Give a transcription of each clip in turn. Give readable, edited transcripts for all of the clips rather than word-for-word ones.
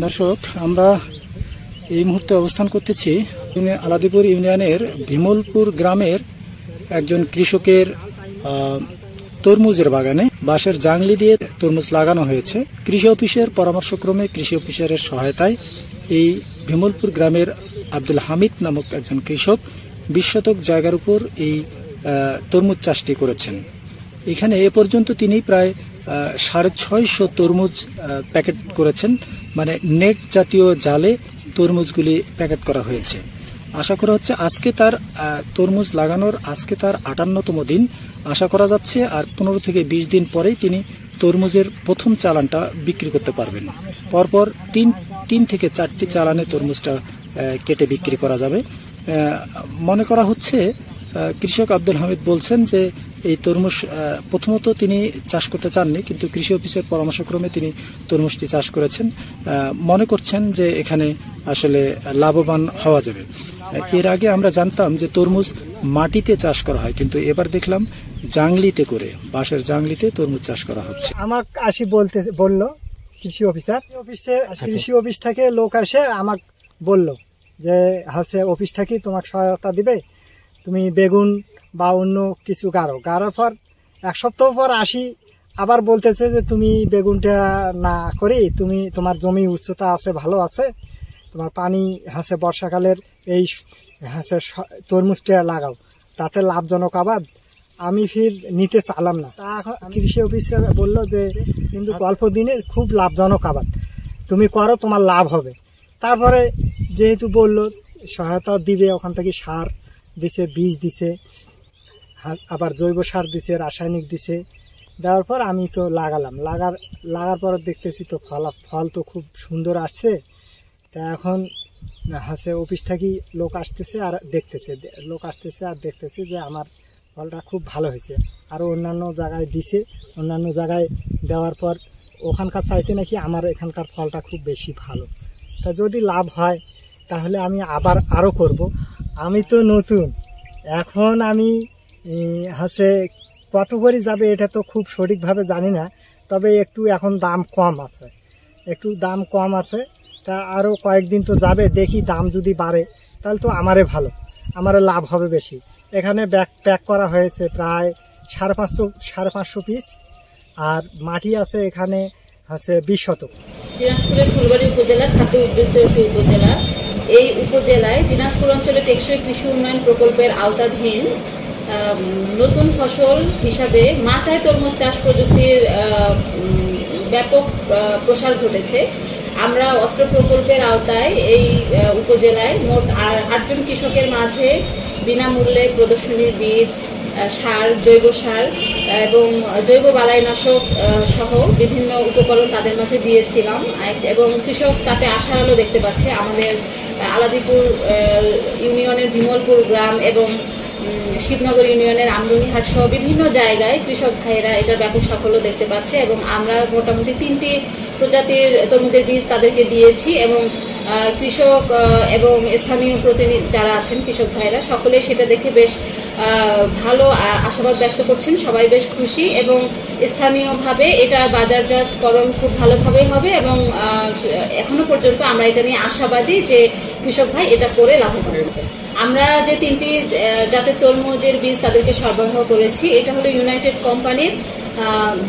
দর্শক, আমরা এই মুহূর্তে অবস্থান করতেছি আলাদিপুর ইউনিয়নের বিমলপুর গ্রামের একজন কৃষকের তরমুজের বাগানে। বাঁশের জাংলি দিয়ে তরমুজ লাগানো হয়েছে। কৃষি অফিসের পরামর্শক্রমে কৃষি অফিসারের সহায়তায় এই বিমলপুর গ্রামের আব্দুল হামিদ নামক একজন কৃষক 20 শতক জায়গার উপর এই তরমুজ চাষটি করেছেন। এখানে এ পর্যন্ত তিনি প্রায় 650 তরমুজ প্যাকেট করেছেন, মানে নেট জাতীয় জালে তরমুজগুলি প্যাকেট করা হয়েছে। আশা করা হচ্ছে আজকে তার তরমুজ লাগানোর আজকে তার 58তম দিন আশা করা যাচ্ছে, আর 15 থেকে 20 দিন পরেই তিনি তরমুজের প্রথম চালানটা বিক্রি করতে পারবেন। পরপর তিন থেকে 4টি চালানে তরমুজটা কেটে বিক্রি করা যাবে। মনে করা হচ্ছে, কৃষক আব্দুল হামিদ বলছেন যে এই তরমুজ প্রথমত তিনি চাষ করতে চাননি, কিন্তু কৃষি অফিসের পরামর্শক্রমে তিনি তরমুজটি চাষ করেছেন। মনে করছেন যে এখানে আসলে লাভবান হওয়া যাবে। এর আগে আমরা জানতাম যে তরমুজ মাটিতে চাষ করা হয়, কিন্তু এবার দেখলাম জাংলিতে করে, বাঁশের জাংলিতে তরমুজ চাষ করা হচ্ছে। আমাকে বললো কৃষি অফিস থেকে লোক এসে আমাকে বলল যে অফিস থেকে তোমাকে সহায়তা দিবে, তুমি বেগুন বা অন্য কিছু গাড়ার পর 1 সপ্তাহ পর আসি, আবার বলতেছে যে তুমি বেগুনটা না করি, তুমি তোমার জমি উচ্চতা আছে, ভালো আছে, তোমার পানি বর্ষাকালের এই তরমুজটা লাগাও, তাতে লাভজনক আবাদ। আমি ফির নিতে চালাম না। তা এখন কৃষি অফিসার বললো যে কিন্তু অল্প দিনের খুব লাভজনক আবাদ, তুমি করো, তোমার লাভ হবে। তারপরে যেহেতু বললো সহায়তা দিবে, ওখান থেকে সার দিছে, বীজ দিছে, আবার জৈব সার দিছে, রাসায়নিক দিছে। দেওয়ার পর আমি তো লাগার পর দেখতেছি তো ফল তো খুব সুন্দর আসছে। তা এখন অফিস থেকে লোক আসতেছে আর দেখতেছে যে আমার ফলটা খুব ভালো হয়েছে। আরও অন্যান্য জায়গায় দিছে, অন্যান্য জায়গায় দেওয়ার পর ওখানকার চাইতে নাকি আমার এখানকার ফলটা খুব বেশি ভালো। তা যদি লাভ হয় তাহলে আমি আরও করব। আমি তো নতুন, এখন আমি কত করে যাবে এটা তো খুব সঠিকভাবে জানি না, তবে একটু এখন দাম কম আছে। তা আরও কয়েকদিন তো যাবে, দেখি দাম যদি বাড়ে তাহলে তো আমারও লাভ হবে বেশি। এখানে প্যাক করা হয়েছে প্রায় 550 পিস, আর মাটি আছে এখানে 20 শতক। দিনাজপুরের ফুলবাড়ী উপজেলা খাদ্য উদ্বৃত্ত উপজেলা। এই উপজেলায় দিনাজপুর অঞ্চলে টেকসই কৃষি উন্নয়ন প্রকল্পের আওতাধীন নতুন ফসল হিসাবে মাচায় তরমুজ চাষ প্রযুক্তির ব্যাপক প্রসার ঘটেছে। আমরা অত্র প্রকল্পের আওতায় এই উপজেলায় মোট 8 জন কৃষকের মাঝে বিনামূল্যে প্রদর্শনীর বীজ, সার, জৈব সার এবং জৈব বালাইনাশক সহ বিভিন্ন উপকরণ তাদের মাঝে দিয়েছিলাম, এবং কৃষক তাতে আশার আলো দেখতে পাচ্ছে। আমাদের আলাদিপুর ইউনিয়নের বিমলপুর গ্রাম এবং শিবনগর ইউনিয়নের আমরুনিহাট সহ বিভিন্ন জায়গায় কৃষক ভাইয়েরা এটার ব্যাপক সাফল্য দেখতে পাচ্ছে, এবং আমরা মোটামুটি 3টি প্রজাতির তরমুজের বীজ তাদেরকে দিয়েছি, এবং কৃষক এবং স্থানীয় প্রতিনিধি যারা আছেন কৃষক ভাইরা সকলেই সেটা দেখে বেশ ভালো আশাবাদ ব্যক্ত করছেন। সবাই বেশ খুশি, এবং স্থানীয়ভাবে এটা বাজারজাতকরণ খুব ভালোভাবেই হবে, এবং এখনো পর্যন্ত আমরা এটা নিয়ে আশাবাদী যে কৃষক ভাই এটা করে লাভবান হবে। আমরা যে 3টি জাতের তরমুজের বীজ তাদেরকে সরবরাহ করেছি, এটা হলো ইউনাইটেড কোম্পানির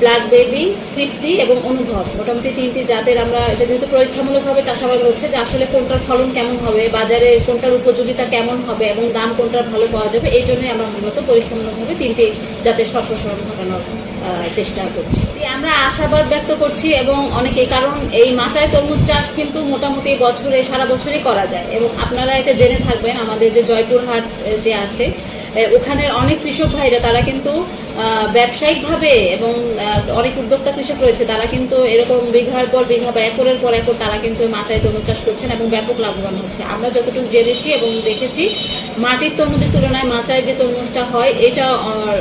ব্ল্যাক বেবি, তৃপ্তি এবং অনুভব। মোটামুটি 3টি জাতের আমরা এটা যেহেতু পরীক্ষামূলকভাবে চাষাবাদ হচ্ছে যে আসলে কোনটার ফলন কেমন হবে, বাজারে কোনটার উপযোগিতা কেমন হবে এবং দাম কোনটার ভালো পাওয়া যাবে, এই জন্যই আমরা মূলত পরীক্ষামূলকভাবে 3টি জাতের সম্প্রসারণ ঘটানোর চেষ্টা করছি। আমরা আশাবাদ ব্যক্ত করছি, এবং অনেকেই, কারণ এই মাচায় তরমুজ চাষ কিন্তু মোটামুটি সারা বছরই করা যায়, এবং আপনারা এটা জেনে থাকবেন আমাদের যে জয়পুরহাট যে আছে ওখানের অনেক কৃষক ভাইরা তারা কিন্তু ব্যবসায়িকভাবে, এবং অনেক উদ্যোক্তা কৃষক রয়েছে তারা কিন্তু এরকম বিঘার পর বিঘা বা একরের পর একর তারা কিন্তু মাচায় তরমুজ চাষ করছেন এবং ব্যাপক লাভবান হচ্ছে। আমরা যতটুকু জেনেছি এবং দেখেছি, মাটির তরমুজের তুলনায় মাচায় যে তরমুজটা হয়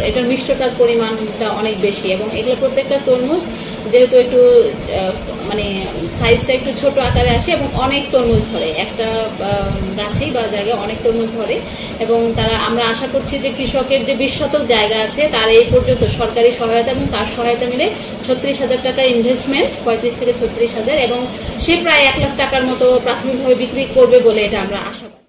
এটার মিষ্টতার পরিমাণটা অনেক বেশি, এবং এগুলো প্রত্যেকটা তরমুজ যেহেতু একটু মানে সাইজটা একটু ছোট আকারে আসে এবং অনেক তরমুজ ধরে, একটা গাছেই বা জায়গায় অনেক তরমুজ ধরে। এবং আমরা আশা করছি যে কৃষকের যে 20 শতক জায়গা আছে তার এই পর্যন্ত সরকারি সহায়তা এবং তার সহায়তা মিলে 36,000 টাকা ইনভেস্টমেন্ট, 35 থেকে 36,000, এবং সে প্রায় 1 লাখ টাকার মতো প্রাথমিকভাবে বিক্রি করবে বলে এটা আমরা আশা করি।